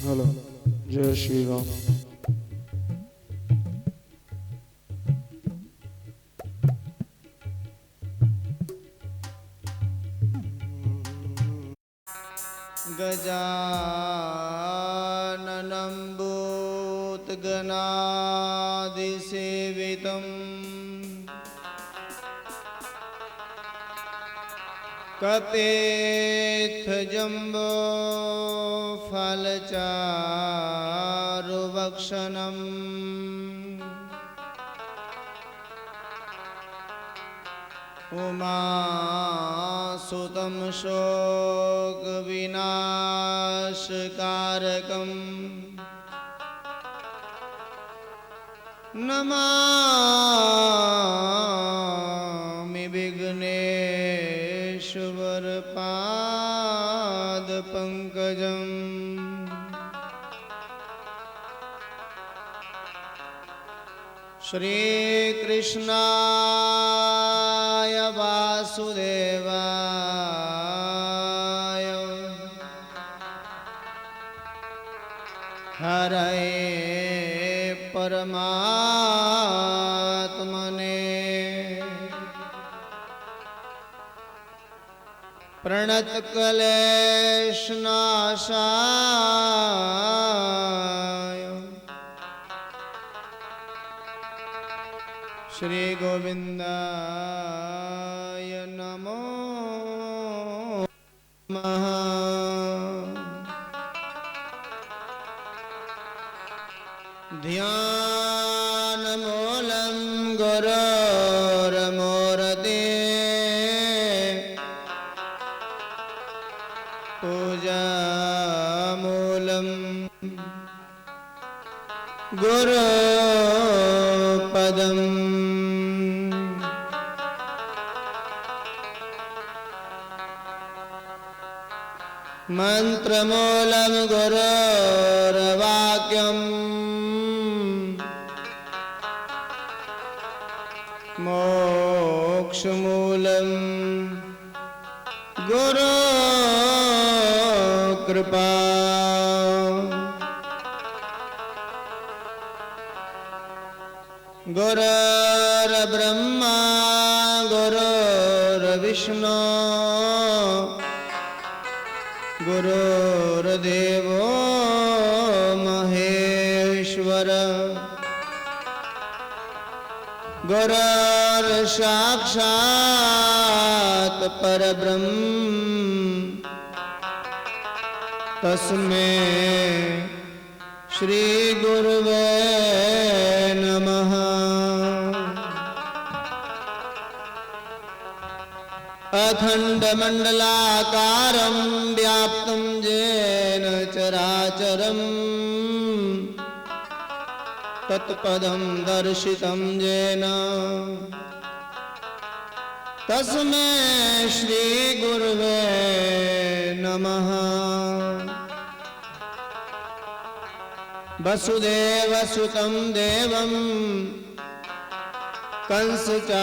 Hello, जय श्री राम। गजाननं भूतगणादिसेवितं कपित्थजम्बो फलचारुभक्षणम् उमासुतं शोकविनाशकारकम् नमामि विघ्नेश्वरपादपङ्कजम्। श्रीकृष्णाय वासुदेवाय हरये परमात्मने प्रणतक्लेशनाशाय श्री गोविंदाय नमो नमः। ध्यानमूलं गुरोर्मूर्ते पूजामूलं गुरुपदम् मंत्रमूलं गुरोर्वाक्यम् मोक्षमूलं गुरुकृपा गुरुर्ब्रह्मा गुरुर्विष्णु गुरुर्देवो महेश्वर गुरुर्साक्षात् परब्रह्म तस्मै श्री गुरुवे नमः। अखण्डमण्डलाकारं व्याप्तं येन चराचरं तत्पदं दर्शितं येन तस्मै श्री गुरुवे नमः। वसुदेवसुतं देवं कंसचाणूरमर्दनं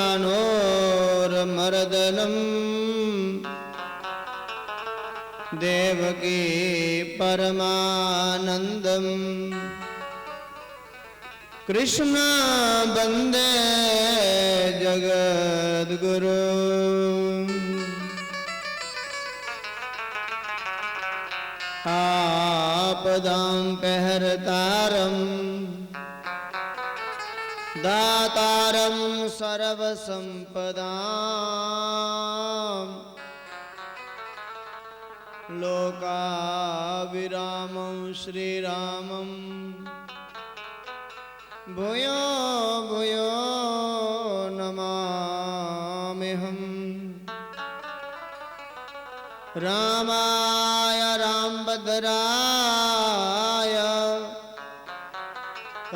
देवकी परमानन्दं कृष्ण वन्दे जगद्गुरु। आपदां पहरतारं दातारं सर्वसंपदां लोकाभिरामं श्रीरामं भूयो भूयो नमाम्यहम्। रामाय रामभद्राय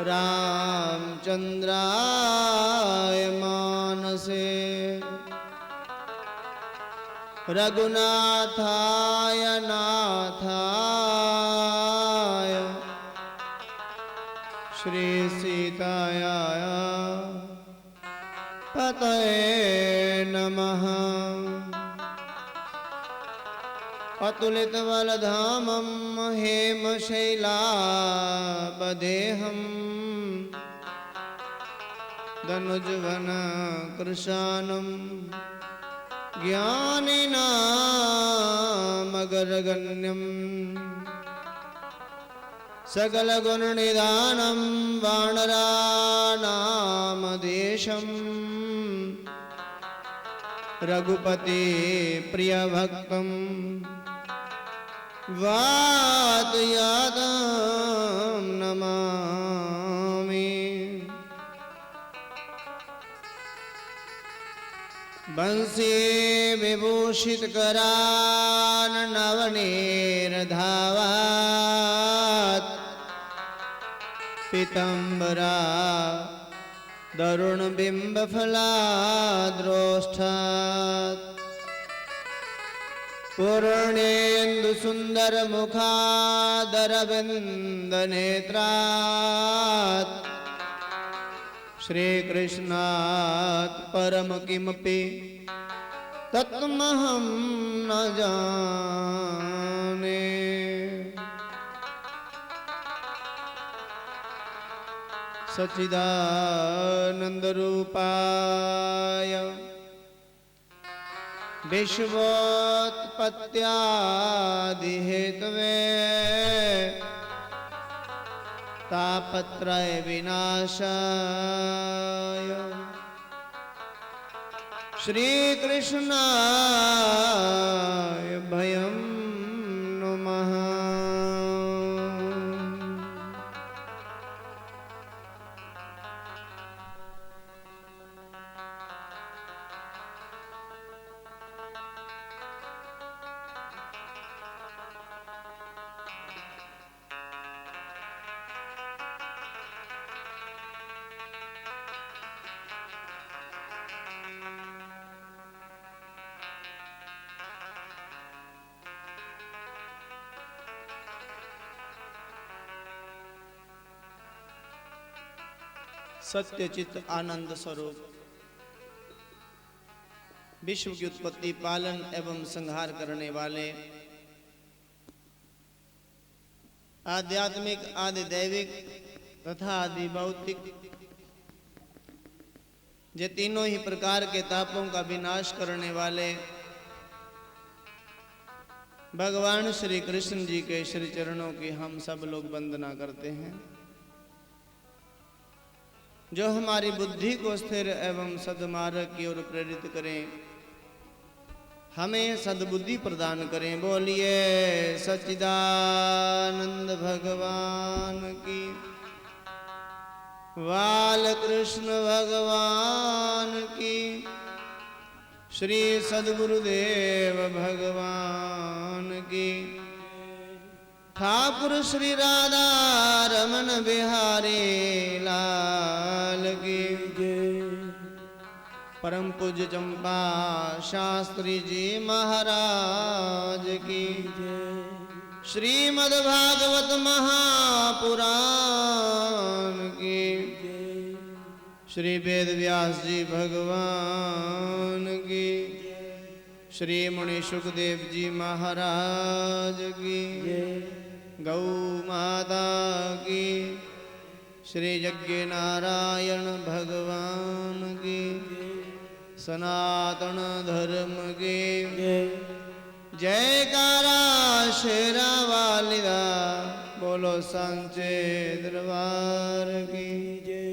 रामचन्द्राय मानसे रघुनाथाय नाथाय श्री सीताय गणपतये नमः। अतुलितबलधामं हेमशैलावदेहं दनुजवनकृशानं ज्ञानिनामग्रगण्यं सकलगुणनिधानं वानराणामधीशं रघुपति प्रियभक्तं वातयातं नमामि। बंसी विभूषितकरान्नवनीरधावात् पीताम्बरा दरुणबिम्बफलाद्रोष्ठात् पूर्णेन्दुसुन्दरमुखादरविन्दनेत्रात् श्रीकृष्णात् परम किमपि तत्त्वमहं न जाने। सच्चिदानन्दरूपाय विश्वोत्पत्त्यादिहेतवे तापत्रय विनाशाय श्रीकृष्णाय भयं नुमः। सत्यचित आनंद स्वरूप विश्व की उत्पत्ति, पालन एवं संहार करने वाले आध्यात्मिक, आदि दैविक तथा आदि भौतिक ये तीनों ही प्रकार के तापों का विनाश करने वाले भगवान श्री कृष्ण जी के श्री चरणों की हम सब लोग वंदना करते हैं, जो हमारी बुद्धि को स्थिर एवं सद्मार्ग की ओर प्रेरित करें, हमें सद्बुद्धि प्रदान करें। बोलिए सच्चिदानंद भगवान की, बालकृष्ण भगवान की, श्री सद्गुरुदेव भगवान की, ठाकुर श्री राधा रमन बिहारी लाल की जय। परम पूज्य चंपा शास्त्री जी महाराज की जय। श्रीमद् भागवत महापुराण की जय। श्री वेद व्यास जी भगवान की जय। श्री मुनि सुखदेव जी महाराज की जय। गौ माता की, श्री यज्ञ नारायण भगवान की, सनातन धर्म की जयकारा शेरा वालिदा, बोलो सांचे दरबार की जय।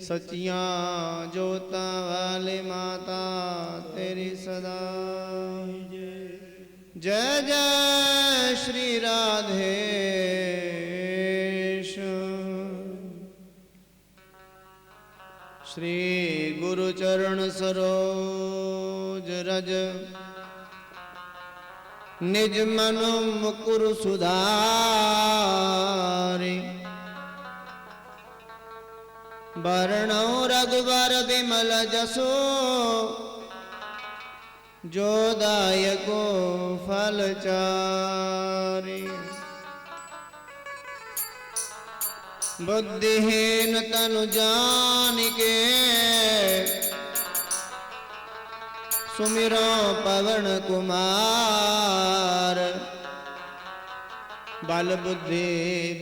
सचियां जोता वाले माता तेरी सदा जय। जय जय श्री राधे श्री गुरु चरण सरोज रज, निज मनो मुकुर सुधारि, वर्णो रघुवर विमल जसो, जो दायको फलचारि। बुद्धिहीन तनु जानिके, सुमिरो पवन कुमार बल बुद्धि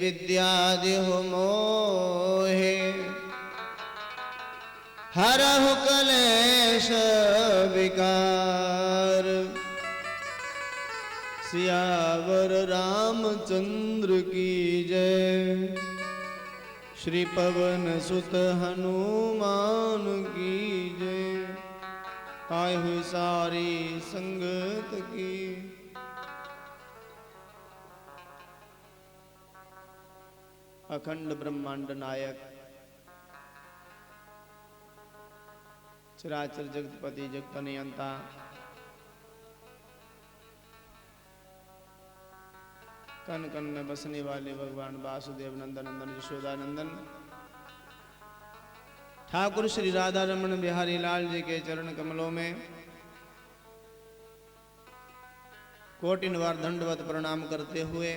विद्या देहु मोहे हरहु कलेश विकार सियावर रामचंद्र की जय श्री पवन सुत हनुमान की जय आए हुए सारी संगत की। अखंड ब्रह्मांड नायक चराचर जगतपति जगत नियंता कन कन में बसने वाले भगवान वासुदेव नंदन नंदन यशोदा नंदन ठाकुर श्री राधा रमन बिहारी लाल जी के चरण कमलों में कोटिन बार दंडवत प्रणाम करते हुए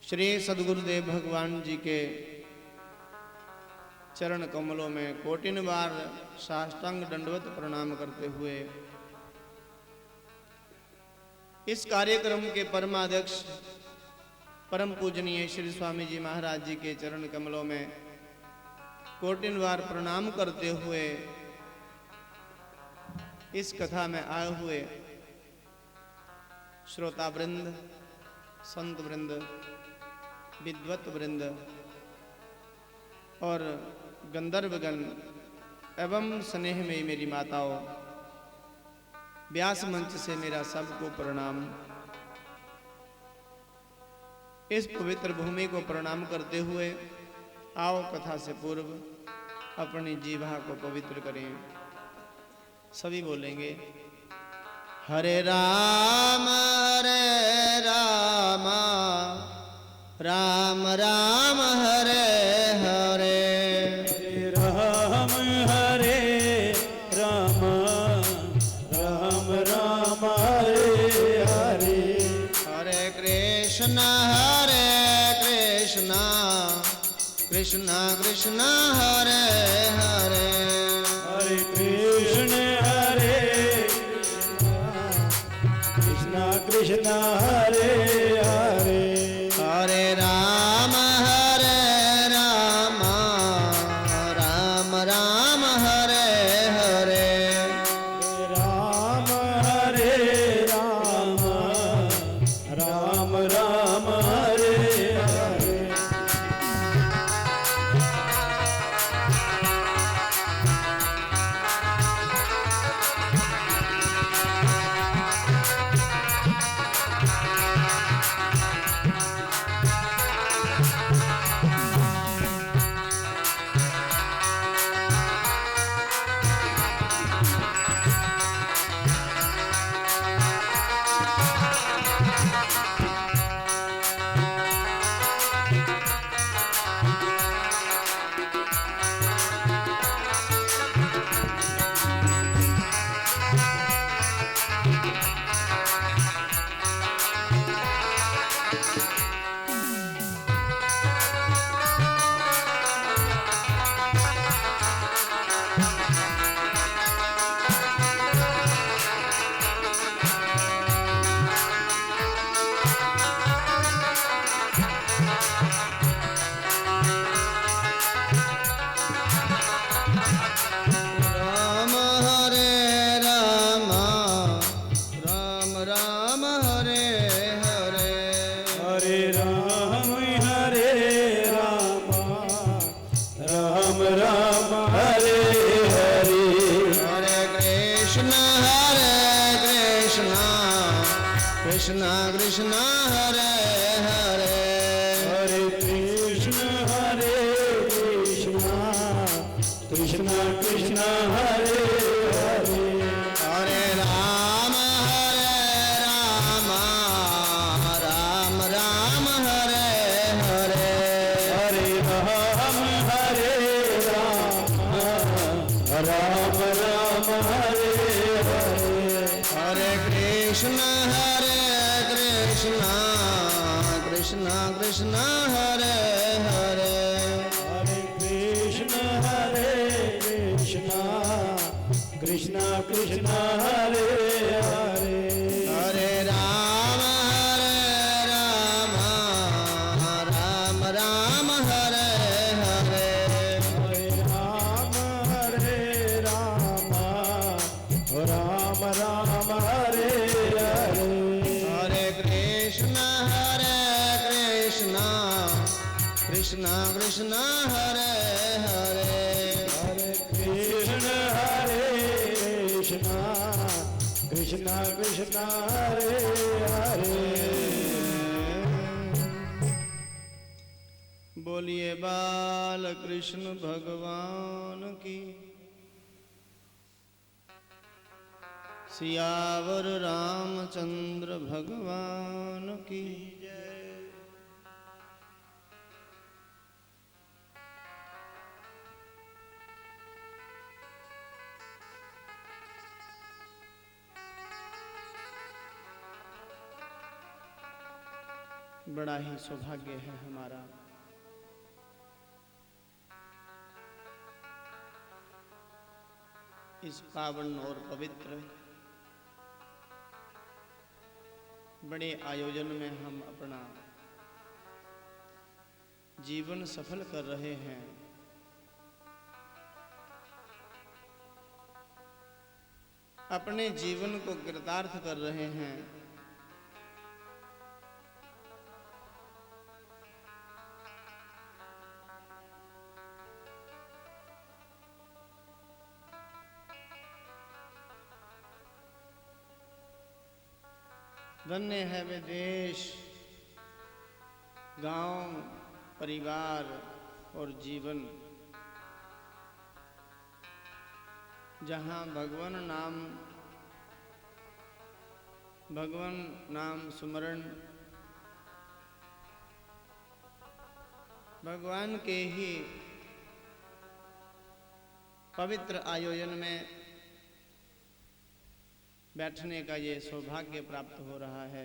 श्री सद्गुरुदेव भगवान जी के चरण कमलों में कोटिन बार साष्टांग दंडवत प्रणाम करते हुए इस कार्यक्रम के परमाध्यक्ष परम पूजनीय श्री स्वामी जी महाराज जी के चरण कमलों में कोटिन बार प्रणाम करते हुए इस कथा में आए हुए श्रोता वृंद, संत वृंद, विद्वत वृंद और गंधर्वगण एवं स्नेह में मेरी माताओं, व्यास मंच से मेरा सबको प्रणाम। इस पवित्र भूमि को प्रणाम करते हुए आओ कथा से पूर्व अपनी जीवा को पवित्र करें। सभी बोलेंगे हरे राम राम राम हरे हरे, हरे राम राम राम हरे हरे, हरे कृष्ण कृष्ण कृष्ण हरे हरे, हरे कृष्ण कृष्ण हरे हरे, हरे राम राम राम हरे हरे, राम राम राम हरे हरे। कृष्ण कृष्ण हरे हरे, हरे कृष्ण कृष्ण कृष्ण हरे हरे, हरे राम राम राम हरे हरे, हरे राम राम राम हरे हरे, हरे कृष्ण कृष्ण कृष्ण हरे हरे, हरे कृष्ण कृष्ण हरे हरे हरे राम राम राम हरे हरे हरे राम राम राम हरे हरे हरे कृष्ण कृष्ण कृष्ण हरे हरे हरे कृष्ण कृष्ण कृष्ण हरे हरे बोलिए बाल कृष्ण भगवान की सियावर रामचंद्र भगवान की जय। बड़ा ही सौभाग्य है हमारा इस पावन और पवित्र बड़े आयोजन में हम अपना जीवन सफल कर रहे हैं। अपने जीवन को कृतार्थ कर रहे हैं। धन्य है वे देश, गांव, परिवार और जीवन जहां भगवान नाम सुमरण, भगवान के ही पवित्र आयोजन में बैठने का ये सौभाग्य प्राप्त हो रहा है।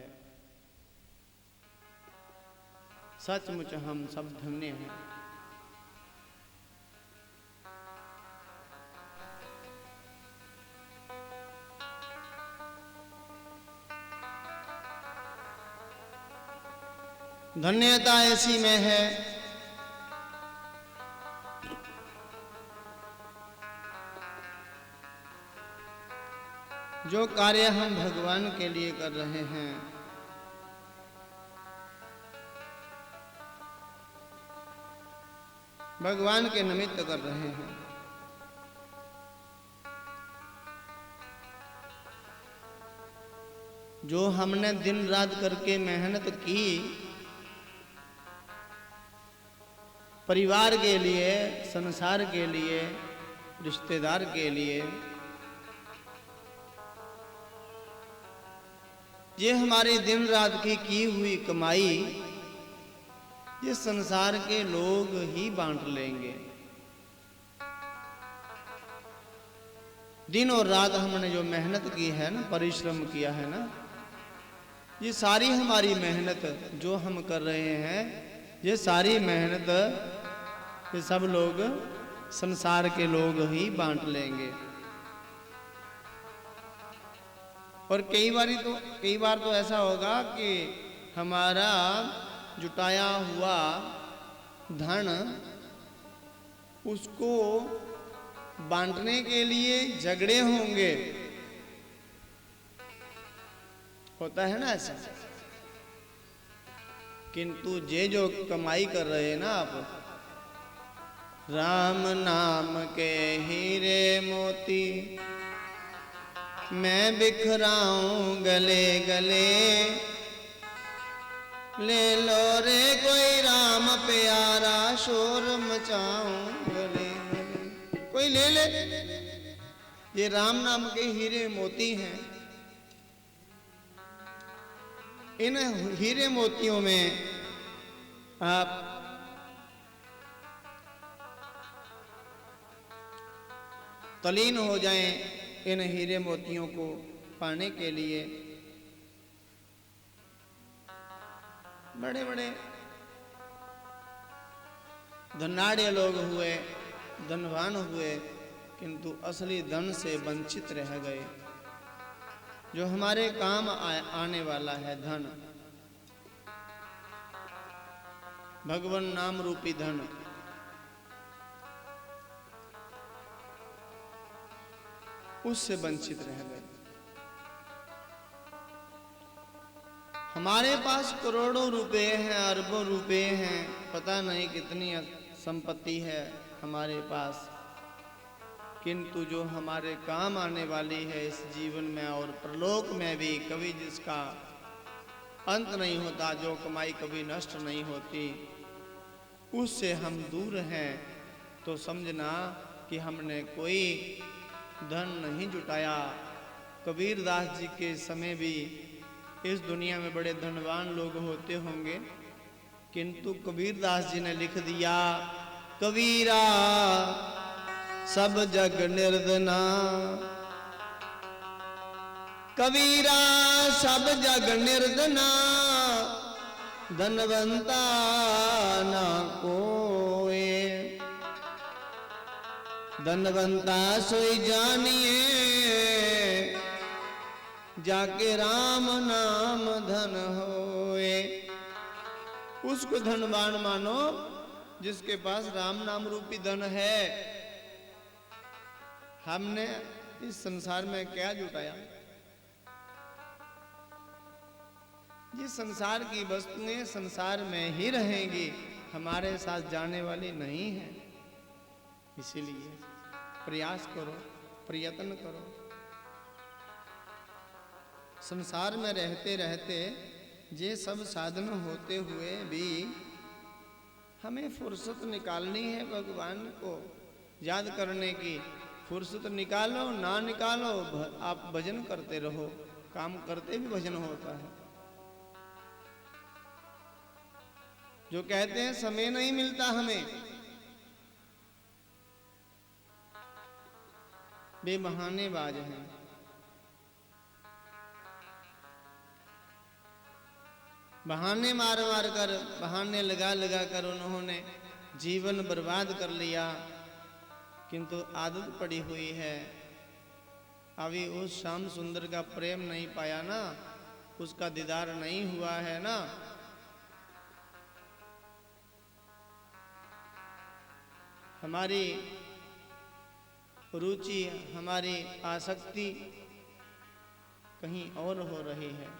सचमुच हम सब धन्य हैं। धन्यता ऐसी में है जो कार्य हम भगवान के लिए कर रहे हैं, भगवान के निमित्त कर रहे हैं। जो हमने दिन रात करके मेहनत की परिवार के लिए, संसार के लिए, रिश्तेदार के लिए, ये हमारी दिन रात की हुई कमाई ये संसार के लोग ही बांट लेंगे। दिन और रात हमने जो मेहनत की है ना, परिश्रम किया है ना, ये सारी हमारी मेहनत जो हम कर रहे हैं, ये सारी मेहनत ये सब लोग संसार के लोग ही बांट लेंगे। और कई बार तो ऐसा होगा कि हमारा जुटाया हुआ धन उसको बांटने के लिए झगड़े होंगे। होता है ना ऐसा। किंतु ये जो कमाई कर रहे हैं ना आप, राम नाम के हीरे मोती मैं बिखराऊं गले गले, ले लो रे कोई राम प्यारा शोर मचाऊं गले गले। कोई ले ले, ये राम नाम के हीरे मोती हैं। इन हीरे मोतियों में आप तलीन हो जाएं। इन हीरे मोतियों को पाने के लिए बड़े बड़े धनाढ़ लोग हुए, धनवान हुए, किंतु असली धन से वंचित रह गए। जो हमारे काम आने वाला है धन, भगवान नाम रूपी धन, उससे वंचित रह गए। हमारे पास करोड़ों रुपए हैं, अरबों रुपए हैं, पता नहीं कितनी संपत्ति है हमारे पास, किंतु जो हमारे काम आने वाली है इस जीवन में और परलोक में भी, कभी जिसका अंत नहीं होता, जो कमाई कभी नष्ट नहीं होती, उससे हम दूर हैं, तो समझना कि हमने कोई धन नहीं जुटाया। कबीरदास जी के समय भी इस दुनिया में बड़े धनवान लोग होते होंगे, किंतु कबीरदास जी ने लिख दिया, कबीरा सब जग निर्धना, कबीरा सब जग निर्धना, धनवंता ना कोई, धनवंता सोई जानिए, जाके राम नाम धन होए। उसको धनवान मानो जिसके पास राम नाम रूपी धन है। हमने इस संसार में क्या जुटाया? ये संसार की वस्तुएं संसार में ही रहेंगी, हमारे साथ जाने वाली नहीं है। इसीलिए प्रयास करो, प्रयत्न करो। संसार में रहते रहते ये सब साधन होते हुए भी हमें फुर्सत निकालनी है भगवान को याद करने की। फुर्सत निकालो ना निकालो, आप भजन करते रहो, काम करते भी भजन होता है। जो कहते हैं समय नहीं मिलता हमें, वे बहानेबाज हैं। बहाने मार मार कर, बहाने लगा लगा कर उन्होंने जीवन बर्बाद कर लिया, किंतु आदत पड़ी हुई है। अभी उस श्याम सुंदर का प्रेम नहीं पाया ना, उसका दीदार नहीं हुआ है ना। हमारी रुचि, हमारी आसक्ति कहीं और हो रही है।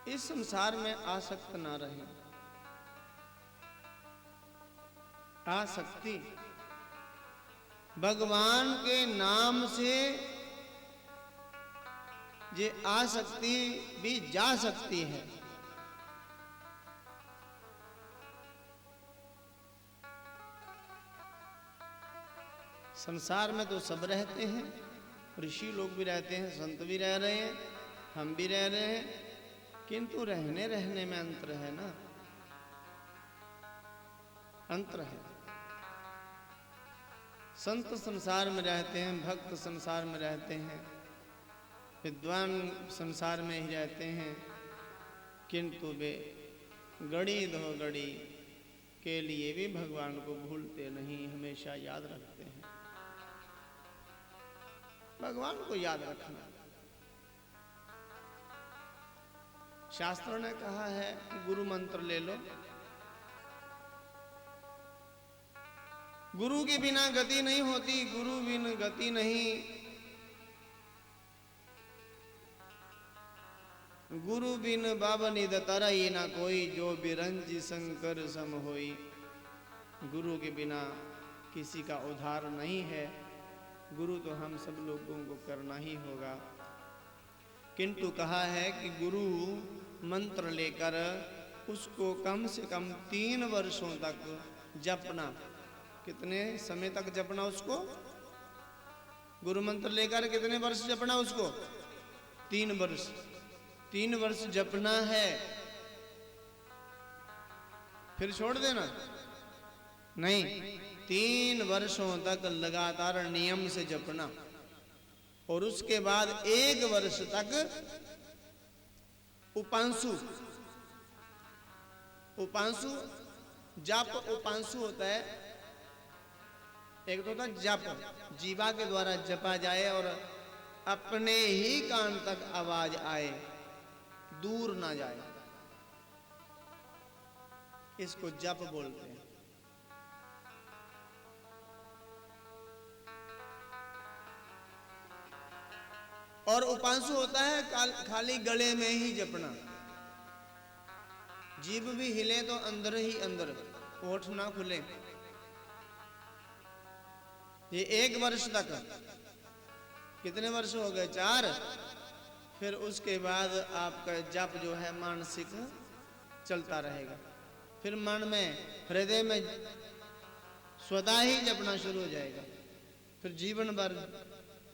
इस संसार में आसक्त ना रहे। आसक्ति भगवान के नाम से ये आसक्ति भी जा सकती है। संसार में तो सब रहते हैं, ऋषि लोग भी रहते हैं, संत भी रह रहे हैं, हम भी रह रहे हैं, किंतु रहने रहने में अंतर है ना, अंतर है। संत संसार में रहते हैं, भक्त संसार में रहते हैं, विद्वान संसार में ही रहते हैं, किंतु वे घड़ी दो घड़ी के लिए भी भगवान को भूलते नहीं, हमेशा याद रखते हैं। भगवान को याद रखना। शास्त्रों ने कहा है कि गुरु मंत्र ले लो। गुरु के बिना गति नहीं होती, गुरु बिन गति नहीं। गुरु बिन बाबनिद तरई ना कोई, जो बिरंजी शंकर सम होई। गुरु के बिना किसी का उद्धार नहीं है। गुरु तो हम सब लोगों को करना ही होगा, किंतु कहा है कि गुरु मंत्र लेकर उसको कम से कम 3 वर्षों तक जपना। कितने समय तक जपना उसको? गुरु मंत्र लेकर कितने वर्ष जपना उसको? 3 वर्ष। 3 वर्ष जपना है, फिर छोड़ देना नहीं। 3 वर्षों तक लगातार नियम से जपना। और उसके बाद 1 वर्ष तक उपांशु जप उपांशु होता है। एक तो होता जप, जीवा के द्वारा जपा जाए और अपने ही कान तक आवाज आए, दूर ना जाए, इसको जप बोलते हैं। और उपांशु होता है खाली गले में ही जपना, जीभ भी हिले तो अंदर ही अंदर, होठ ना खुले। ये 1 वर्ष तक, कितने वर्ष हो गए? 4। फिर उसके बाद आपका जप जो है मानसिक चलता रहेगा। फिर मन में, हृदय में स्वतः ही जपना शुरू हो जाएगा। फिर जीवन भर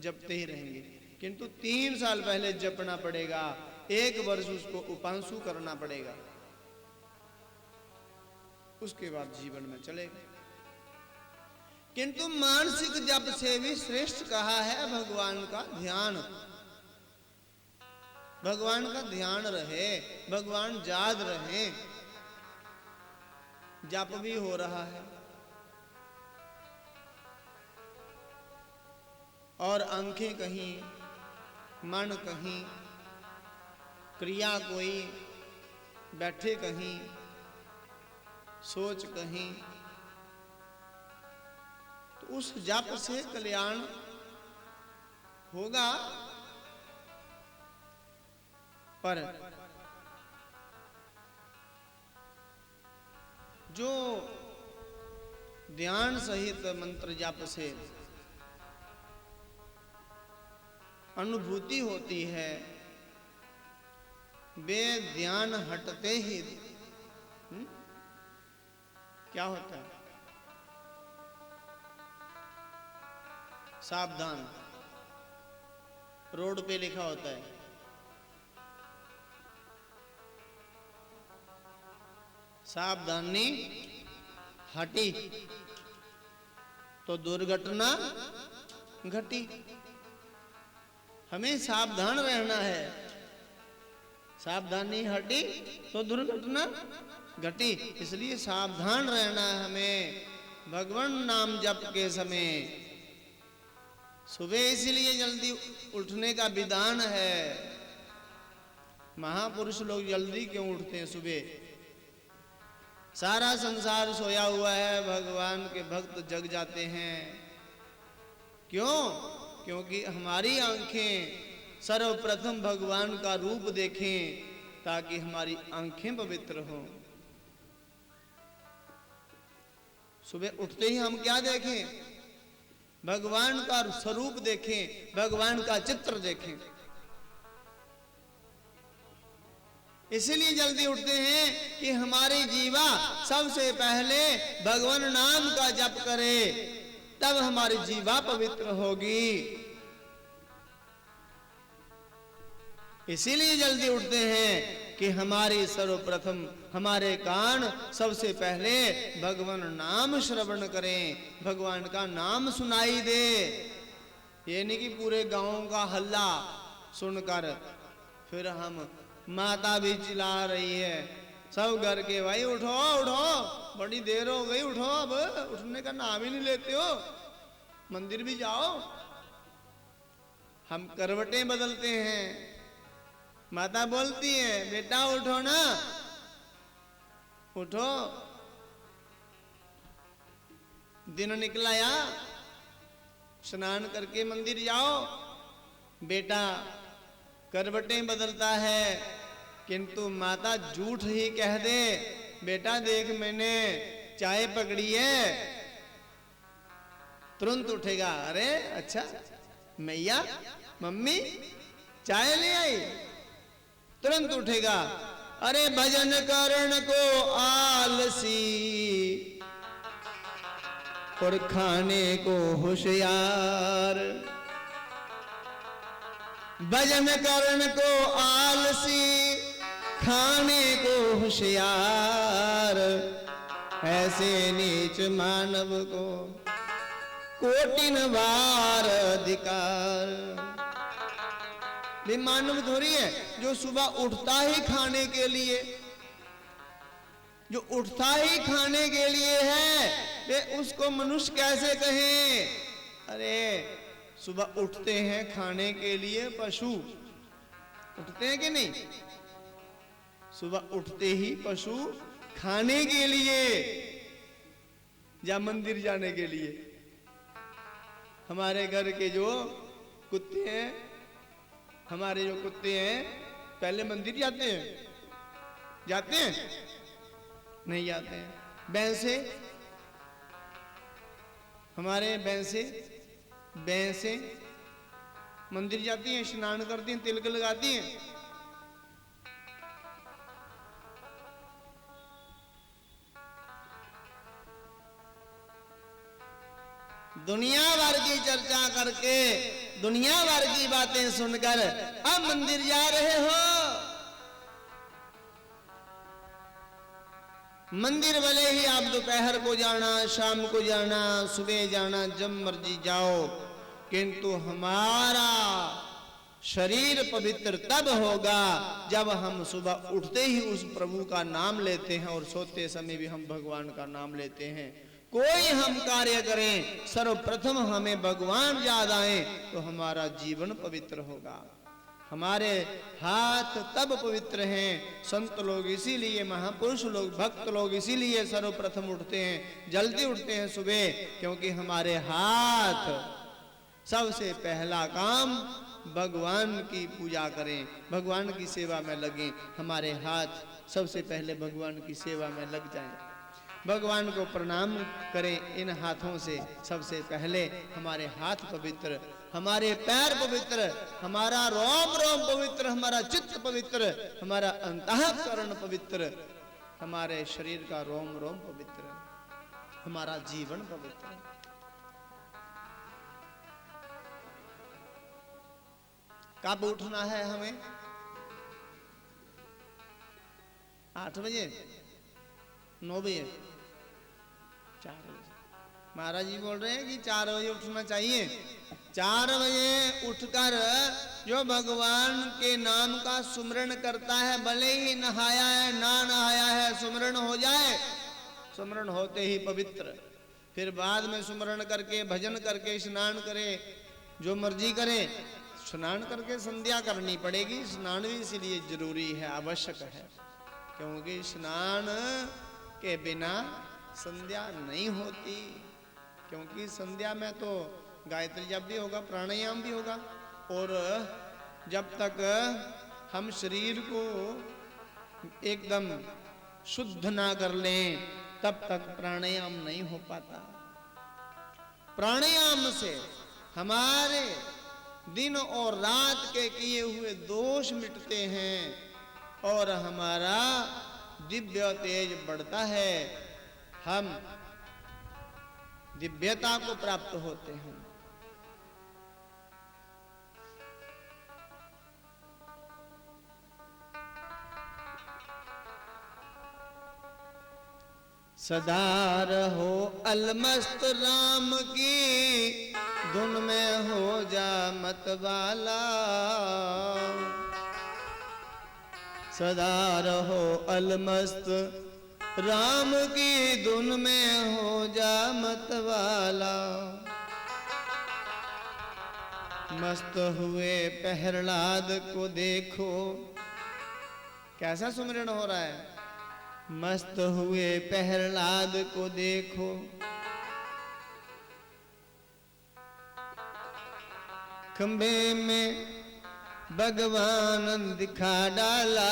जपते ही रहेंगे। किंतु 3 साल पहले जपना पड़ेगा, 1 वर्ष उसको उपांशु करना पड़ेगा, उसके बाद जीवन में चलेगा। किंतु मानसिक जप से भी श्रेष्ठ कहा है भगवान का ध्यान। भगवान का ध्यान रहे, भगवान याद रहे, जप भी हो रहा है और आंखें कहीं, मन कहीं, क्रिया कोई, बैठे कहीं, सोच कहीं, तो उस जप से कल्याण होगा। पर जो ध्यान सहित मंत्र जप से अनुभूति होती है, वे ध्यान हटते ही क्या होता है? सावधान, रोड पे लिखा होता है, सावधानी हटी तो दुर्घटना घटी। हमें सावधान रहना है, सावधानी हटी तो दुर्घटना घटी। इसलिए सावधान रहना है हमें भगवान नाम जप के समय। सुबह इसलिए जल्दी उठने का विधान है। महापुरुष लोग जल्दी क्यों उठते हैं सुबह? सारा संसार सोया हुआ है, भगवान के भक्त जग जाते हैं। क्यों? क्योंकि हमारी आंखें सर्वप्रथम भगवान का रूप देखें, ताकि हमारी आंखें पवित्र हों। सुबह उठते ही हम क्या देखें? भगवान का स्वरूप देखें, भगवान का चित्र देखें। इसीलिए जल्दी उठते हैं कि हमारी जीवा सबसे पहले भगवान नाम का जप करे, तब हमारी जीवा पवित्र होगी। इसीलिए जल्दी उठते हैं कि हमारी सर्वप्रथम हमारे कान सबसे पहले भगवान नाम श्रवण करें, भगवान का नाम सुनाई दे। ये नहीं कि पूरे गांव का हल्ला सुनकर फिर हम, माता भी चिल्ला रही है, सब घर के भाई उठो उठो, बड़ी देर हो गई, उठो, अब उठने का नाम ही नहीं लेते हो, मंदिर भी जाओ। हम करवटें बदलते हैं। माता बोलती है, बेटा उठो ना, उठो, दिन निकलाया, स्नान करके मंदिर जाओ। बेटा करवटें बदलता है, किंतु माता झूठ ही कह दे, बेटा देख मैंने चाय पकड़ी है, तुरंत उठेगा। अरे अच्छा, मैया मम्मी चाय ले आई, तुरंत उठेगा। अरे भजन करण को आलसी और खाने को होशियार, भजन करण को आलसी खाने को होशियार, ऐसे नीच मानव को कोटिन बार अधिकार। भी मानव थोड़ी है जो सुबह उठता ही खाने के लिए, जो उठता ही खाने के लिए है, वे उसको मनुष्य कैसे कहें? अरे सुबह उठते हैं खाने के लिए, पशु उठते हैं कि नहीं? सुबह उठते ही पशु खाने के लिए या मंदिर जाने के लिए। हमारे घर के जो कुत्ते हैं, हमारे जो कुत्ते हैं पहले मंदिर जाते हैं? जाते हैं? नहीं जाते हैं। भैंसे, हमारे भैंसे मंदिर जाती हैं, स्नान करती हैं, तिलक लगाती हैं। दुनिया भर की चर्चा करके, दुनिया भर की बातें सुनकर अब मंदिर जा रहे हो। मंदिर भले ही आप दोपहर को जाना, शाम को जाना, सुबह जाना, जब मर्जी जाओ, किंतु हमारा शरीर पवित्र तब होगा जब हम सुबह उठते ही उस प्रभु का नाम लेते हैं और सोते समय भी हम भगवान का नाम लेते हैं। कोई हम कार्य करें, सर्वप्रथम हमें भगवान याद आए तो हमारा जीवन पवित्र होगा। हमारे हाथ तब पवित्र हैं। संत लोग इसीलिए, महापुरुष लोग, भक्त लोग इसीलिए सर्वप्रथम उठते हैं, जल्दी उठते हैं सुबह, क्योंकि हमारे हाथ सबसे पहला काम भगवान की पूजा करें, भगवान की सेवा में लगें। हमारे हाथ सबसे पहले भगवान की सेवा में लग जाएं, भगवान को प्रणाम करें इन हाथों से। सबसे पहले हमारे हाथ पवित्र, हमारे पैर पवित्र, हमारा रोम रोम पवित्र, हमारा चित्त पवित्र, हमारा अंतःकरण पवित्र, हमारे शरीर का रोम रोम पवित्र, हमारा जीवन पवित्र। कब उठना है हमें? 8 बजे, 9 बजे, 4 बजे। महाराज जी बोल रहे हैं कि 4 बजे उठना चाहिए। 4 बजे उठकर जो भगवान के नाम का सुमरण करता है, भले ही नहाया है ना नहाया है, सुमरण हो जाए, सुमरण होते ही पवित्र। फिर बाद में सुमरण करके, भजन करके, स्नान करे, जो मर्जी करे, स्नान करके संध्या करनी पड़ेगी। स्नान भी इसीलिए जरूरी है, आवश्यक है, क्योंकि स्नान के बिना संध्या नहीं होती। क्योंकि संध्या में तो गायत्री जप भी होगा, प्राणायाम भी होगा, और जब तक हम शरीर को एकदम शुद्ध ना कर लें तब तक प्राणायाम नहीं हो पाता। प्राणायाम से हमारे दिन और रात के किए हुए दोष मिटते हैं और हमारा दिव्य तेज बढ़ता है, हम दिव्यता को प्राप्त होते हैं। सदा रहो अलमस्त राम की धुन में हो जा मतवाला। सदा रहो अलमस्त राम की धुन में हो जा मतवाला। मस्त हुए प्रहलाद को देखो, कैसा सुमिरन हो रहा है। मस्त हुए प्रहलाद को देखो, खंबे में भगवान दिखा डाला,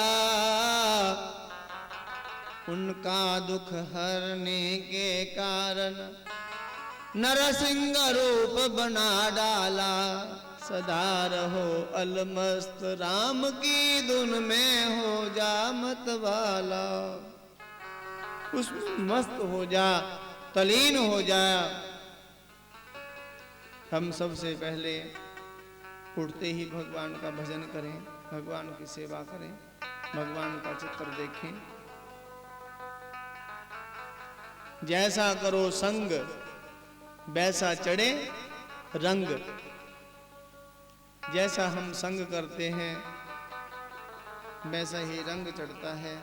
उनका दुख हरने के कारण नरसिंह रूप बना डाला। सदा रहो अलमस्त राम की धुन में हो जा मतवाला। उसमें मस्त हो जा, तलीन हो जा। हम सबसे पहले उठते ही भगवान का भजन करें, भगवान की सेवा करें, भगवान का चित्र देखें। जैसा करो संग वैसा चढ़े रंग। जैसा हम संग करते हैं वैसा ही रंग चढ़ता है।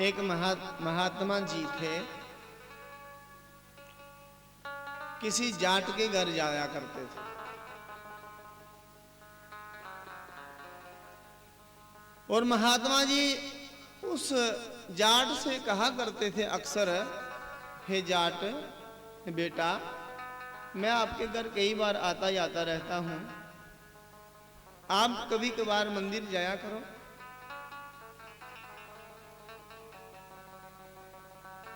एक महात्मा जी थे, किसी जाट के घर जाया करते थे। और महात्मा जी उस जाट से कहा करते थे अक्सर, हे जाट बेटा, मैं आपके घर कई बार आता जाता रहता हूं, आप कभी कभार मंदिर जाया करो।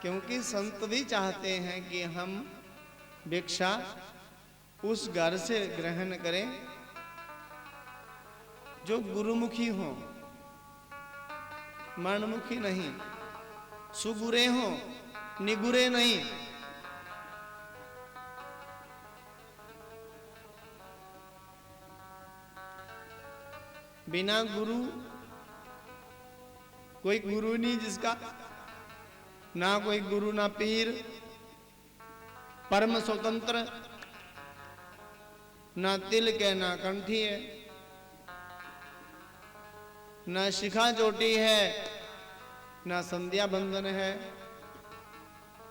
क्योंकि संत भी चाहते हैं कि हम भिक्षा उस घर से ग्रहण करें जो गुरुमुखी हो, मनमुखी नहीं, सुगुरे हो, निगुरे नहीं। बिना गुरु कोई गुरु नहीं जिसका, ना कोई गुरु ना पीर, परम स्वतंत्र, ना तिल के ना कंठी है, ना शिखा चोटी है, ना संध्या बंधन है,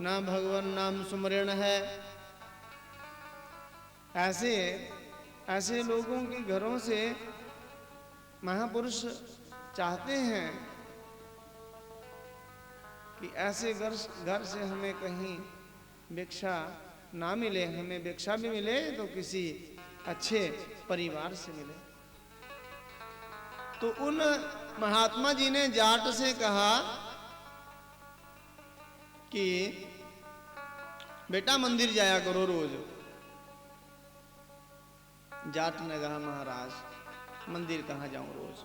ना भगवान नाम सुमरण है। ऐसे लोगों के घरों से महापुरुष चाहते हैं कि ऐसे घर से हमें कहीं भिक्षा ना मिले, हमें भिक्षा भी मिले तो किसी अच्छे परिवार से मिले। तो उन महात्मा जी ने जाट से कहा कि बेटा मंदिर जाया करो रोज। जाट ने कहा महाराज मंदिर कहाँ जाऊं रोज,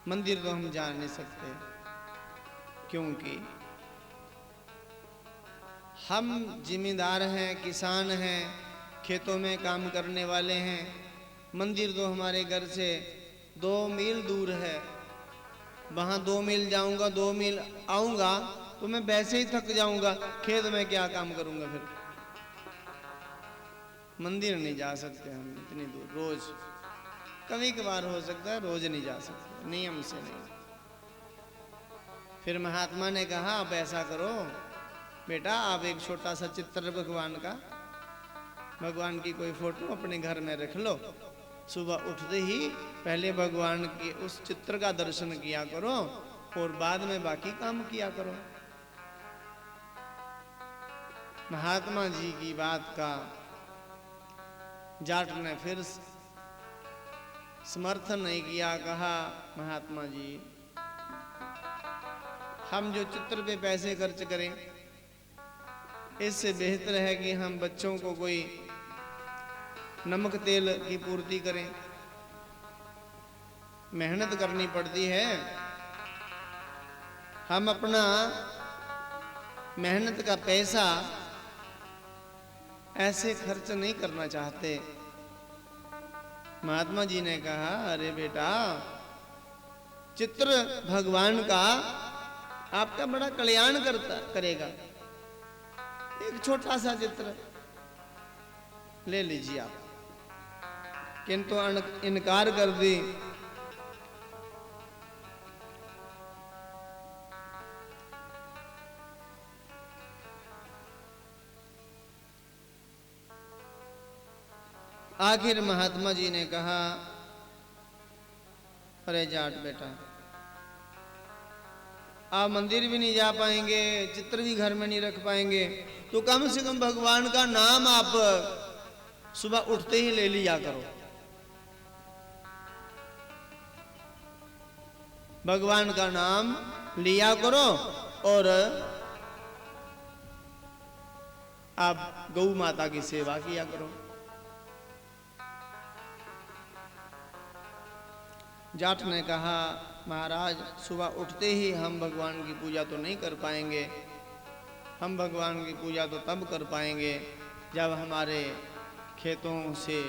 मंदिर तो हम जा नहीं सकते, क्योंकि हम जिम्मेदार हैं, किसान हैं, खेतों में काम करने वाले हैं। मंदिर तो हमारे घर से 2 मील दूर है, वहां 2 मील जाऊंगा, 2 मील आऊंगा तो मैं वैसे ही थक जाऊंगा, खेत में क्या काम करूंगा फिर। मंदिर नहीं जा सकते हम इतनी दूर रोज, कभी कभार हो सकता है, रोज नहीं जा सकते, नियम से नहीं। फिर महात्मा ने कहा आप ऐसा करो बेटा, आप एक छोटा सा चित्र भगवान का, भगवान की कोई फोटो अपने घर में रख लो, सुबह उठते ही पहले भगवान के उस चित्र का दर्शन किया करो और बाद में बाकी काम किया करो। महात्मा जी की बात का जाट ने फिर समर्थन नहीं किया, कहा महात्मा जी हम जो चित्र पे पैसे खर्च करें, इससे बेहतर है कि हम बच्चों को कोई नमक तेल की पूर्ति करें। मेहनत करनी पड़ती है, हम अपना मेहनत का पैसा ऐसे खर्च नहीं करना चाहते। महात्मा जी ने कहा अरे बेटा, चित्र भगवान का आपका बड़ा कल्याण करेगा, एक छोटा सा चित्र ले लीजिए आप। किंतु इनकार कर दी। आखिर महात्मा जी ने कहा अरे जाट बेटा, आप मंदिर भी नहीं जा पाएंगे, चित्र भी घर में नहीं रख पाएंगे, तो कम से कम भगवान का नाम आप सुबह उठते ही ले लिया करो। भगवान का नाम लिया करो और आप गौ माता की सेवा किया करो। जाट ने कहा महाराज, सुबह उठते ही हम भगवान की पूजा तो नहीं कर पाएंगे, हम भगवान की पूजा तो तब कर पाएंगे जब हमारे खेतों से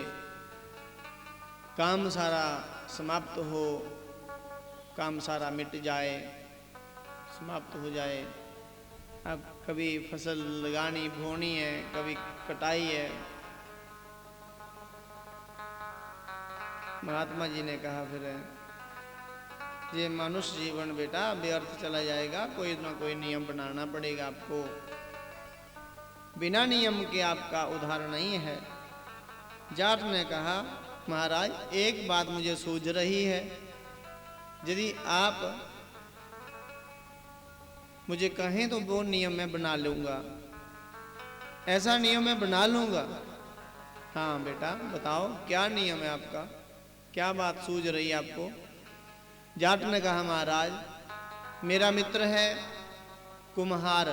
काम सारा समाप्त हो, काम सारा मिट जाए, समाप्त हो जाए। अब कभी फसल लगानी बोनी है, कभी कटाई है। महात्मा जी ने कहा फिर ये मनुष्य जीवन बेटा व्यर्थ चला जाएगा, कोई ना कोई नियम बनाना पड़ेगा आपको। बिना नियम के आपका उद्धार नहीं है। जाट ने कहा महाराज एक बात मुझे सूझ रही है, यदि आप मुझे कहें तो वो नियम मैं बना लूंगा, ऐसा नियम मैं बना लूंगा। हाँ बेटा बताओ क्या नियम है आपका, क्या बात सूझ रही है आपको। जाट ने कहा महाराज मेरा मित्र है कुम्हार,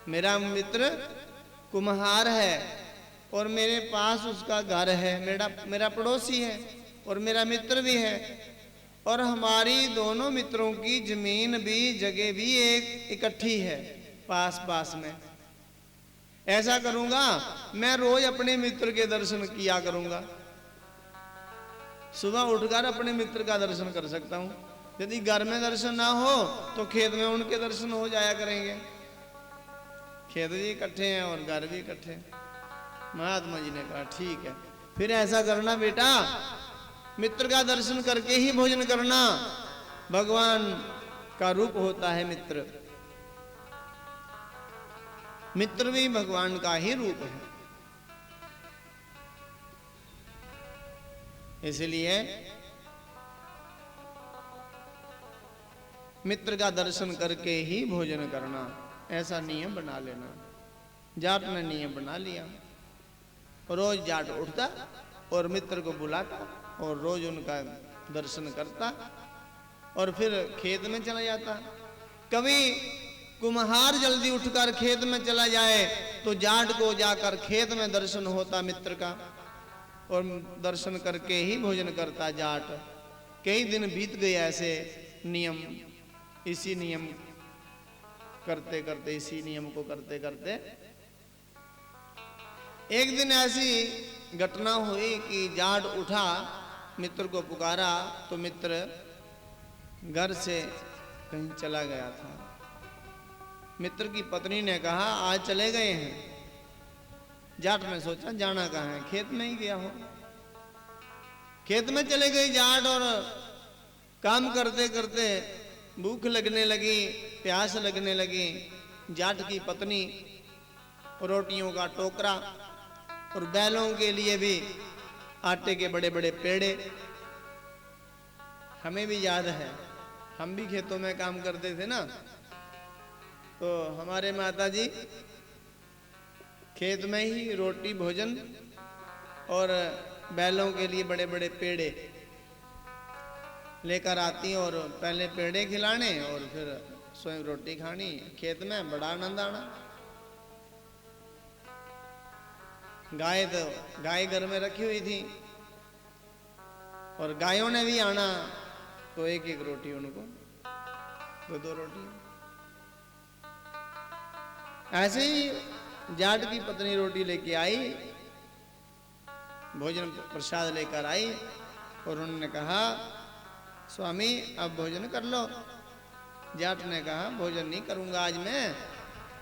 मेरा मित्र कुम्हार है और मेरे पास उसका घर है, मेरा पड़ोसी है और मेरा मित्र भी है, और हमारी दोनों मित्रों की जमीन भी जगह भी एक इकट्ठी है पास पास में। ऐसा करूंगा मैं रोज अपने मित्र के दर्शन किया करूंगा, सुबह उठकर अपने मित्र का दर्शन कर सकता हूं। यदि घर में दर्शन ना हो तो खेत में उनके दर्शन हो जाया करेंगे। खेत भी इकट्ठे हैं और घर भी इकट्ठे हैं। महात्मा जी ने कहा ठीक है, फिर ऐसा करना बेटा, मित्र का दर्शन करके ही भोजन करना। भगवान का रूप होता है मित्र, मित्र भी भगवान का ही रूप है। इसलिए मित्र का दर्शन करके ही भोजन करना, ऐसा नियम बना लेना। जाट ने नियम बना लिया। रोज जाट उठता और मित्र को बुलाता और रोज उनका दर्शन करता और फिर खेत में चला जाता। कभी कुम्हार जल्दी उठकर खेत में चला जाए तो जाट को जाकर खेत में दर्शन होता मित्र का, और दर्शन करके ही भोजन करता जाट। कई दिन बीत गए ऐसे नियम, इसी नियम करते करते, इसी नियम को करते करते एक दिन ऐसी घटना हुई कि जाट उठा, मित्र को पुकारा तो मित्र घर से कहीं चला गया था। मित्र की पत्नी ने कहा आज चले गए हैं। जाट ने सोचा जाना कहाँ है, खेत में ही गया हो। खेत में चले गए जाट और काम करते करते भूख लगने लगी, प्यास लगने लगी। जाट की पत्नी रोटियों का टोकरा और बैलों के लिए भी आटे के बड़े बड़े पेड़े। हमें भी याद है, हम भी खेतों में काम करते थे ना, तो हमारे माता जी खेत में ही रोटी भोजन और बैलों के लिए बड़े बड़े पेड़े लेकर आती और पहले पेड़े खिलाने और फिर स्वयं रोटी खानी। खेत में बड़ा आनंद आना। गाय घर में रखी हुई थी और गायों ने भी आना, तो एक एक रोटी उनको, दो रोटी। ऐसे ही जाट की पत्नी रोटी लेके आई, भोजन प्रसाद लेकर आई और उन्होंने कहा स्वामी अब भोजन कर लो। जाट ने कहा भोजन नहीं करूंगा आज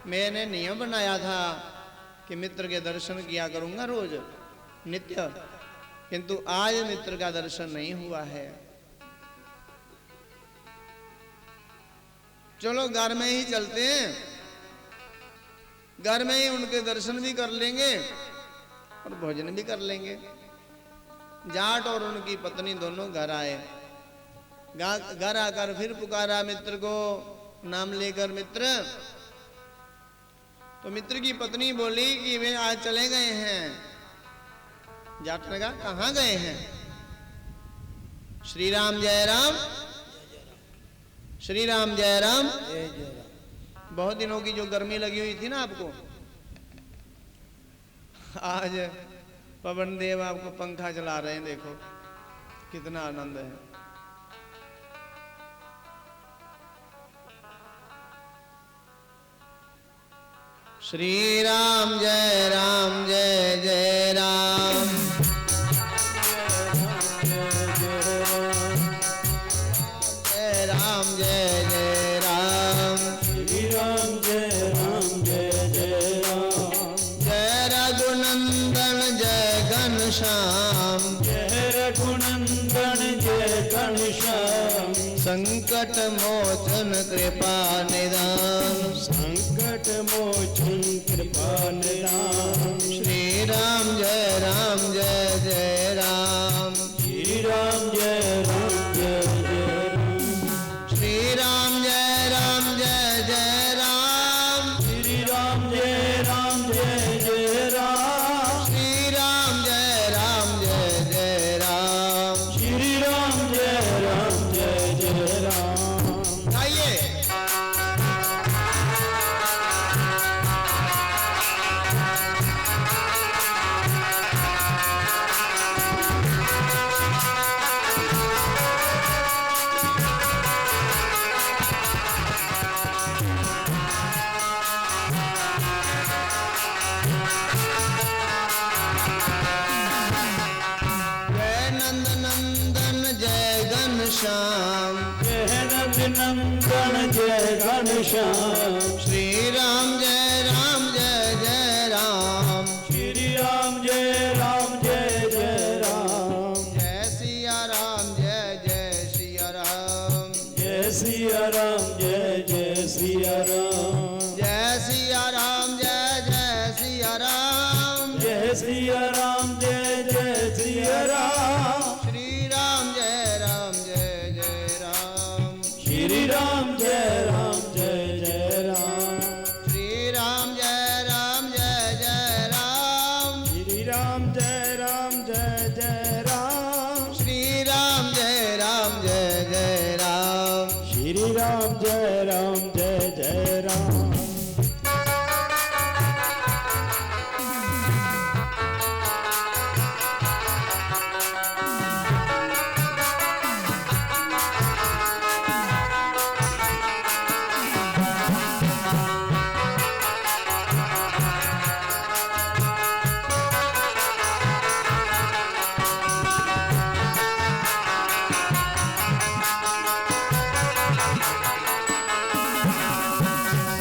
मैंने नियम बनाया था कि मित्र के दर्शन किया करूंगा रोज नित्य, किंतु आज मित्र का दर्शन नहीं हुआ है। चलो घर में ही चलते हैं, घर में ही उनके दर्शन भी कर लेंगे और भोजन भी कर लेंगे। जाट और उनकी पत्नी दोनों घर आए। घर आकर फिर पुकारा मित्र को, नाम लेकर मित्र। तो मित्र की पत्नी बोली कि वे आज चले गए हैं। जाट ने कहा कहाँ गए हैं? श्री राम जय राम, श्री राम जय राम। बहुत दिनों की जो गर्मी लगी हुई थी ना आपको, आज पवन देव आपको पंखा चला रहे हैं, देखो कितना आनंद है। श्री राम जय राम, जय जय राम। जय राम जय रघुनंदन जय घनश्याम, जय रघुनंदन जय घनश्याम, संकट मोचन कृपा निदान, संकट मोचन कृपा निदान। श्री राम जय राम जय जय राम, श्री राम जय राम जय जय राम, श्री राम जय राम जय जय राम, श्री राम जय राम जय जय राम, श्री राम जय राम जय जय राम, श्री राम जय राम जय जय राम। आइए जय नंद नंदन जय घनश्याम, जय रघुनंदन जय घनश्याम, श्री राम जय राम जय जय राम, श्री राम जय राम जय जय राम, जय सिया राम जय जय सिया राम, जय सिया राम जय जय सिया राम, जय सिया राम जय जय सिया राम, जय सिया राम जय जय सिया राम, श्री राम जय राम जय जय राम, श्री राम जय राम जय जय राम, श्री राम जय राम जय जय राम, श्री राम जय राम जय जय राम, श्री राम जय राम जय जय राम, श्री राम जय राम जय जय राम।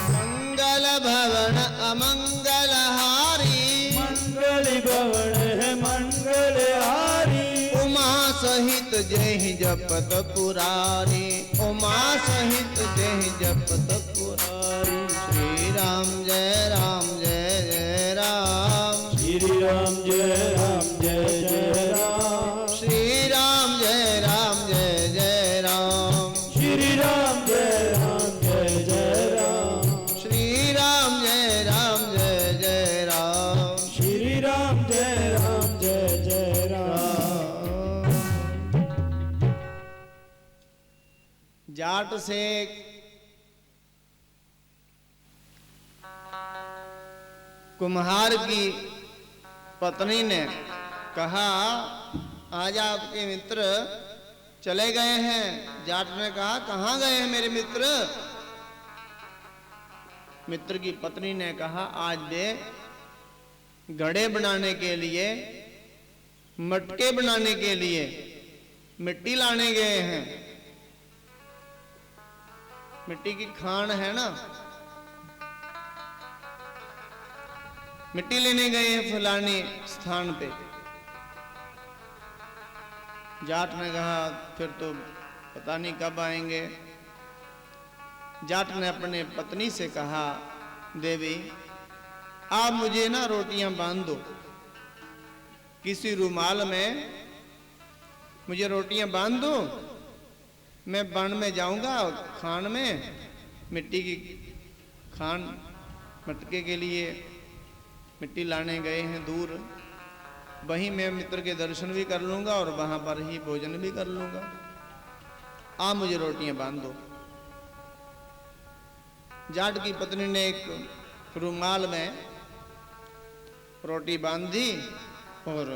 मंगल भवन अमंगल हारी, मंगल भवन है मंगल हारी, उमा सहित जय जपत पुरारी, उमा सहित जय जपत पुरारी, श्री राम जय राम जय जय राम, श्री राम जय राम जय जय राम, श्री राम जय राम जय जय राम, श्री राम जय राम जय जय राम, श्री राम जय राम जय जय राम, श्री राम जय राम जय जय राम। जाट से कुम्हार की पत्नी ने कहा आज आपके मित्र चले गए हैं। जाट ने कहा कहाँ गए हैं मेरे मित्र? मित्र की पत्नी ने कहा आज वे घड़े बनाने के लिए, मटके बनाने के लिए मिट्टी लाने गए हैं। मिट्टी की खान है ना, मिट्टी लेने गए हैं फलाने स्थान पे। जाट ने कहा फिर तो पता नहीं कब आएंगे। जाट ने अपने पत्नी से कहा देवी आप मुझे ना रोटियां बांध दो, किसी रुमाल में मुझे रोटियां बांध दो, मैं वन में जाऊंगा खान में, मिट्टी की खान मटके के लिए मिट्टी लाने गए हैं दूर, वहीं मैं मित्र के दर्शन भी कर लूंगा और वहां पर ही भोजन भी कर लूंगा, आप मुझे रोटियां बांध दो। जाट की पत्नी ने एक रुमाल में रोटी बांध दी और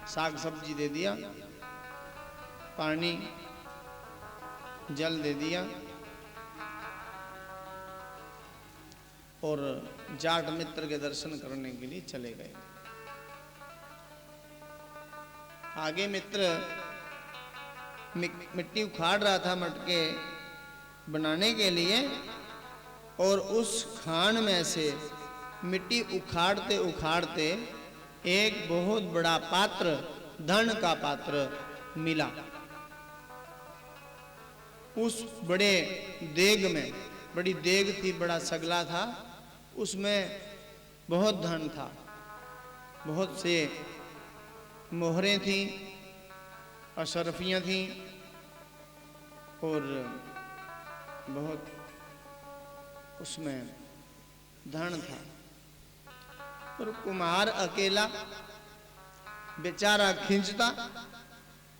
साग सब्जी दे दिया, पानी जल दे दिया और जाट मित्र के दर्शन करने के लिए चले गए। आगे मित्र मिट्टी उखाड़ रहा था मटके बनाने के लिए और उस खान में से मिट्टी उखाड़ते उखाड़ते एक बहुत बड़ा पात्र, धन का पात्र मिला। उस बड़े देग में, बड़ी देग थी, बड़ा सगला था, उसमें बहुत धन था, बहुत से मोहरें थीं, अशरफियाँ थीं और बहुत उसमें धन था। और कुम्हार अकेला बेचारा खींचता,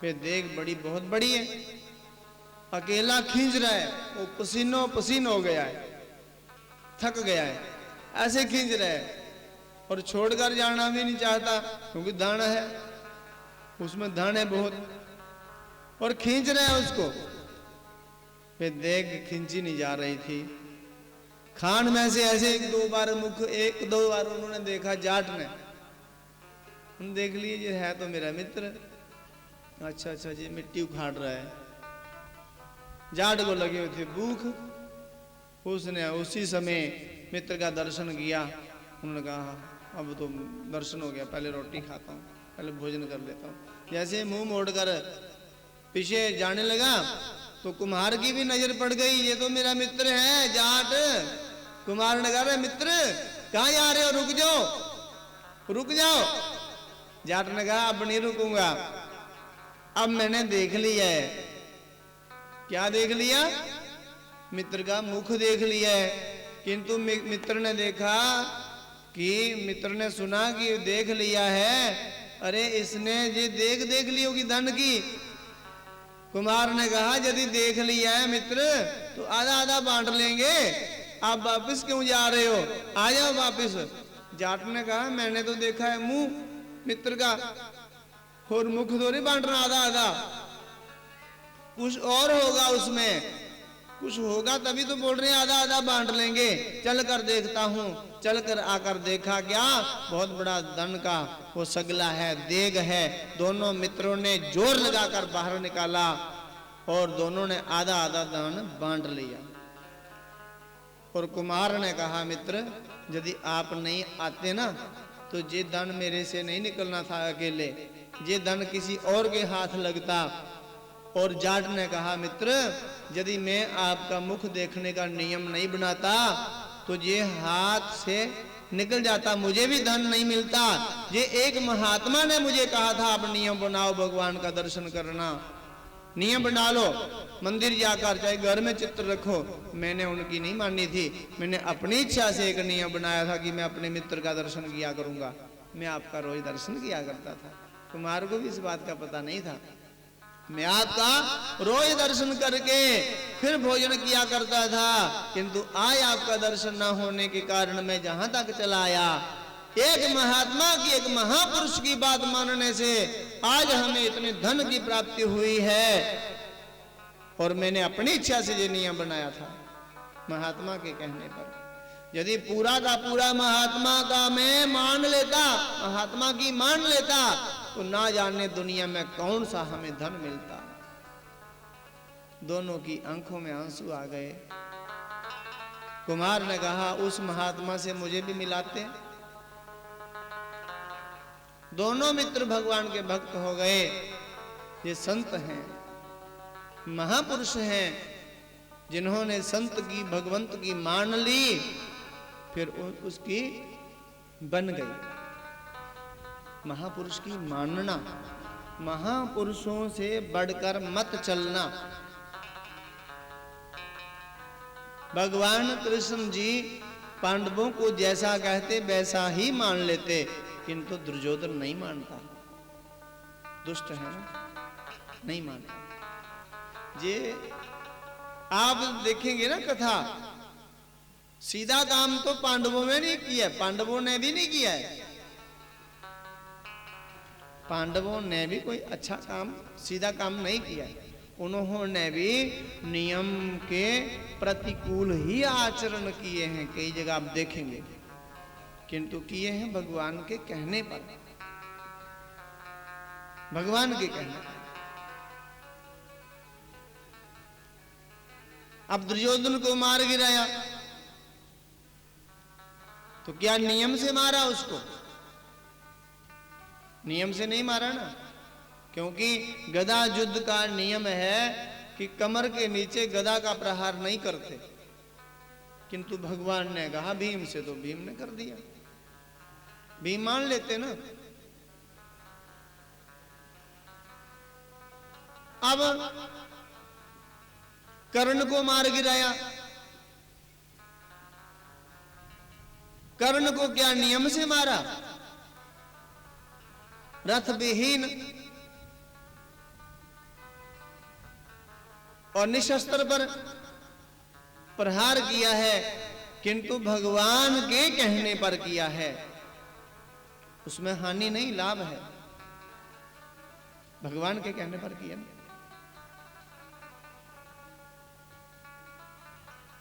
वे देख बड़ी बहुत बड़ी है, अकेला खींच रहा है, वो पसीनो पसीन हो गया है, थक गया है, ऐसे खींच रहा है और छोड़कर जाना भी नहीं चाहता क्योंकि धन है, उसमें धन है बहुत, और खींच रहा है उसको। वे देख खींची नहीं जा रही थी। खान में से ऐसे एक दो बार उन्होंने देखा, जाट ने उन्होंने देख लिए ये है तो मेरा मित्र, अच्छा अच्छा जी मिट्टी उखाड़ रहा है। जाट को लगी हुई थी भूख, उसने उसी समय मित्र का दर्शन किया। उन्होंने कहा अब तो दर्शन हो गया, पहले रोटी खाता हूँ, पहले भोजन कर लेता हूँ। जैसे मुंह मोड़कर पीछे जाने लगा तो कुम्हार की भी नजर पड़ गई, ये तो मेरा मित्र है जाट। कुम्हार ने कहा मित्र कहाँ जा रहे हो, रुक जाओ रुक जाओ। जाट ने कहा अब नहीं रुकूंगा, अब मैंने देख लिया है। क्या देख लिया? मित्र का मुख देख लिया है। किंतु मित्र ने देखा कि मित्र ने सुना कि देख लिया है, अरे इसने ये देख ली होगी धन की। कुमार ने कहा यदि देख लिया है मित्र तो आधा आधा बांट लेंगे, आप वापस क्यों जा रहे हो, आ जाओ वापस। जाट ने कहा मैंने तो देखा है मुंह मित्र का, और मुख थोड़ी बांटना आधा आधा, कुछ और होगा उसमें, कुछ होगा तभी तो बोल रहे हैं आधा आधा बांट लेंगे। चल कर देखता हूँ। चल कर आकर देखा क्या, बहुत बड़ा धन का वो सगला है, देग है। दोनों मित्रों ने जोर लगाकर बाहर निकाला और दोनों ने आधा आधा धन बांट लिया। और कुमार ने कहा मित्र यदि आप नहीं आते ना तो ये धन मेरे से नहीं निकलना था अकेले, ये धन किसी और के हाथ लगता। और जाट ने कहा मित्र यदि मैं आपका मुख देखने का नियम नहीं बनाता तो ये हाथ से निकल जाता, मुझे भी धन नहीं मिलता। ये एक महात्मा ने मुझे कहा था आप नियम बनाओ, भगवान का दर्शन करना, नियम बना लो, मंदिर जाकर चाहे घर में चित्र रखो। मैंने उनकी नहीं मानी थी, मैंने अपनी इच्छा से एक नियम बनाया था कि मैं अपने मित्र का दर्शन किया करूंगा। मैं आपका रोज दर्शन किया करता था। कुमार को भी इस बात का पता नहीं था। मैं आपका रोज दर्शन करके फिर भोजन किया करता था, किंतु आज आपका दर्शन न होने के कारण मैं जहां तक चला आया, एक महात्मा की, एक महापुरुष की बात मानने से आज हमें इतने धन की प्राप्ति हुई है। और मैंने अपनी इच्छा से ये नियम बनाया था महात्मा के कहने पर। यदि पूरा का पूरा महात्मा का मैं मान लेता, महात्मा की मान लेता, तो ना जाने दुनिया में कौन सा हमें धन मिलता। दोनों की आंखों में आंसू आ गए। कुमार ने कहा उस महात्मा से मुझे भी मिलाते। दोनों मित्र भगवान के भक्त हो गए। ये संत हैं, महापुरुष हैं, जिन्होंने संत की, भगवंत की मान ली, फिर उसकी बन गई। महापुरुष की मानना, महापुरुषों से बढ़कर मत चलना। भगवान कृष्ण जी पांडवों को जैसा कहते वैसा ही मान लेते, किंतु दुर्योधन नहीं मानता, दुष्ट है ना, नहीं मानता। ये आप देखेंगे ना कथा, सीधा काम तो पांडवों में नहीं किया, पांडवों ने भी नहीं किया है। पांडवों ने भी कोई अच्छा काम, सीधा काम नहीं किया। उन्होंने भी नियम के प्रतिकूल ही आचरण किए हैं, कई जगह आप देखेंगे, किंतु किए हैं भगवान के कहने पर, भगवान के कहने पर। अब दुर्योधन को मार गिराया, तो क्या नियम से मारा उसको? नियम से नहीं मारा ना, क्योंकि गदा युद्ध का नियम है कि कमर के नीचे गदा का प्रहार नहीं करते, किंतु भगवान ने कहा भीम से, तो भीम ने कर दिया। भीम मान लेते ना। अब कर्ण को मार गिराया। कर्ण को क्या नियम से मारा? रथ विहीन और निशस्त्र पर प्रहार किया है, किंतु भगवान के कहने पर किया है। उसमें हानि नहीं, लाभ है। भगवान के कहने पर किया।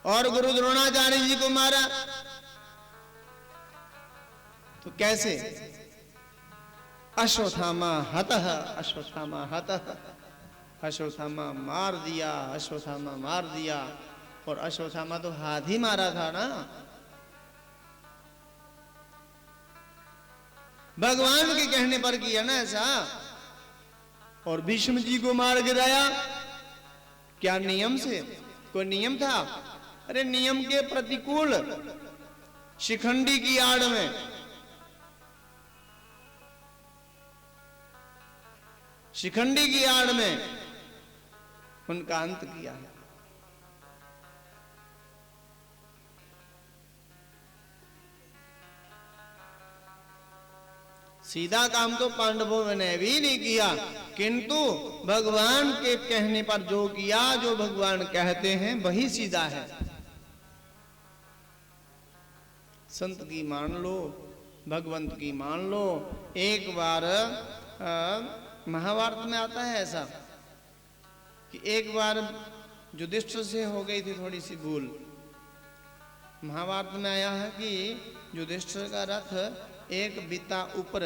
और गुरु द्रोणाचार्य जी को मारा तो कैसे? अश्वत्थामा हतः, अश्वत्थामा हतः, अश्वत्थामा मार दिया, अश्वत्थामा मार दिया। और अश्वत्थामा तो हाथ ही मारा था ना, भगवान के कहने पर किया ना ऐसा। और भीष्म जी को मार गिराया, क्या नियम से? कोई नियम था? अरे नियम के प्रतिकूल, शिखंडी की आड़ में, शिखंडी की आड़ में उनका अंत किया है। सीधा काम तो पांडवों ने भी नहीं किया, किंतु भगवान के कहने पर जो किया, जो भगवान कहते हैं वही सीधा है। संत की मान लो, भगवंत की मान लो। एक बार महाभारत में आता है ऐसा कि एक बार युधिष्ठिर से हो गई थी थोड़ी सी भूल। महाभारत में आया है कि युधिष्ठिर का रथ एक बीता ऊपर,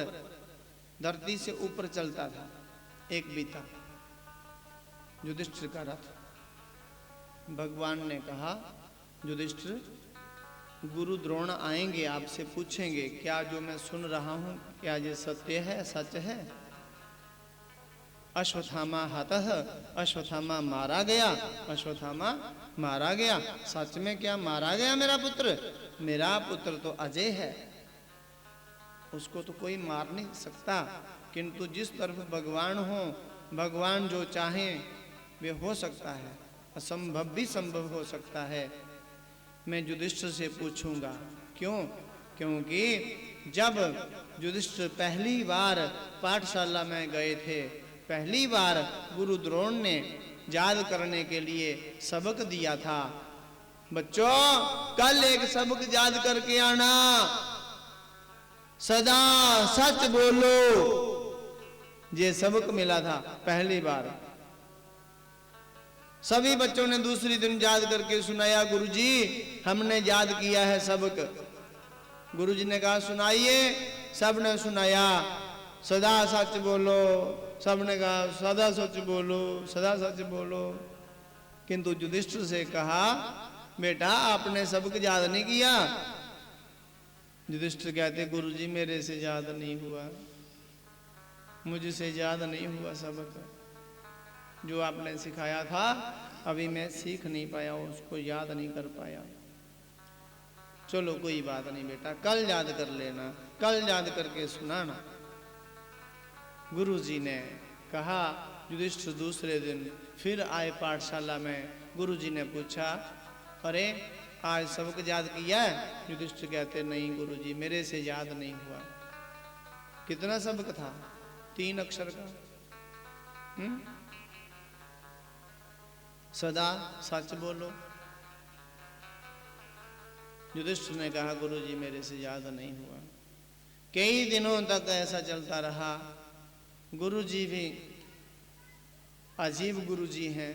धरती से ऊपर चलता था, एक बीता युधिष्ठिर का रथ। भगवान ने कहा युधिष्ठिर, गुरु द्रोण आएंगे, आपसे पूछेंगे क्या जो मैं सुन रहा हूं क्या ये सत्य है, सच है? अश्वत्थामा हतः, अश्वत्थामा मारा गया, अश्वत्थामा मारा गया। सच में क्या मारा गया मेरा पुत्र? मेरा पुत्र तो अजय है, उसको तो कोई मार नहीं सकता। किंतु जिस तरफ भगवान हो, भगवान जो चाहें वे हो सकता है, असंभव भी संभव हो सकता है। मैं युधिष्ठिर से पूछूंगा। क्यों? क्योंकि जब युधिष्ठिर पहली बार पाठशाला में गए थे, पहली बार गुरु द्रोण ने याद करने के लिए सबक दिया था। बच्चों, कल एक सबक याद करके आना, सदा सच बोलो। ये सबक मिला था पहली बार। सभी बच्चों ने दूसरी दिन याद करके सुनाया, गुरुजी हमने याद किया है सबक। गुरुजी ने कहा सुनाइए। सबने सुनाया, सदा सच बोलो। सबने कहा सदा सच बोलो, सदा सच बोलो। किंतु युधिष्ठिर से कहा, बेटा आपने सबक याद नहीं किया। युधिष्ठिर कहते, गुरुजी मेरे से याद नहीं हुआ, मुझसे याद नहीं हुआ सबक। जो आपने सिखाया था अभी मैं सीख नहीं पाया, उसको याद नहीं कर पाया। चलो कोई बात नहीं बेटा, कल याद कर लेना, कल याद करके सुनाना। गुरुजी ने कहा। युधिष्ठिर दूसरे दिन फिर आए पाठशाला में। गुरुजी ने पूछा, अरे आज सबक याद किया है? युधिष्ठिर कहते, नहीं गुरुजी मेरे से याद नहीं हुआ। कितना सबक था? 3 अक्षर का। सदा सच बोलो। युधिष्ठिर ने कहा, गुरुजी मेरे से याद नहीं हुआ। कई दिनों तक ऐसा चलता रहा। गुरुजी भी अजीब गुरुजी हैं।